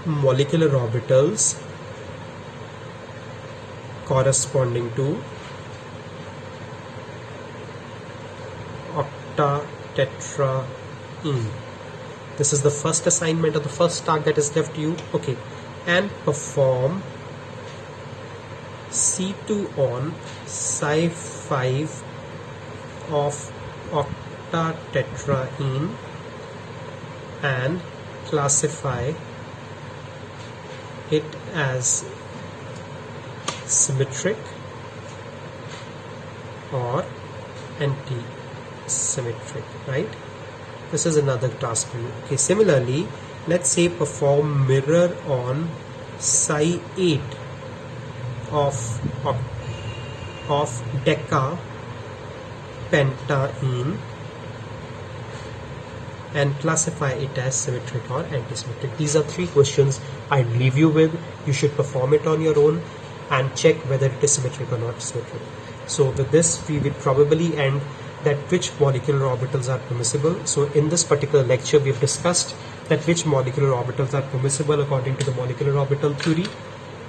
Molecular orbitals corresponding to octatetraene. This is the first assignment or the first task that is left to you. Okay, and perform C2 on psi 5 of pentatetraene and classify it as symmetric or anti-symmetric, right? This is another task for you. Okay, similarly, let's say perform mirror on psi 8 of decapentaene and classify it as symmetric or anti-symmetric. These are 3 questions I leave you with. You should perform it on your own and check whether it is symmetric or not symmetric. So with this, we will probably end that which molecular orbitals are permissible. So in this particular lecture, we have discussed that which molecular orbitals are permissible according to the molecular orbital theory.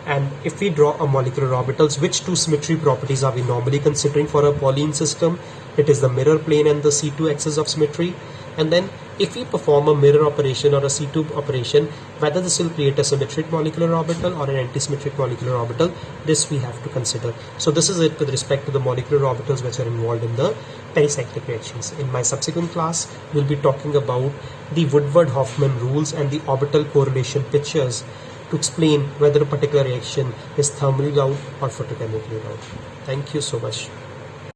And if we draw a molecular orbitals, which 2 symmetry properties are we normally considering for a Pauline system? It is the mirror plane and the C2 axis of symmetry. And then if we perform a mirror operation or a C2 operation, whether this will create a symmetric molecular orbital or an anti-symmetric molecular orbital, this we have to consider. So this is it with respect to the molecular orbitals which are involved in the pericyclic reactions. In my subsequent class, we'll be talking about the Woodward-Hoffmann rules and the orbital correlation pictures to explain whether a particular reaction is thermally loud or photochemically loud. Thank you so much.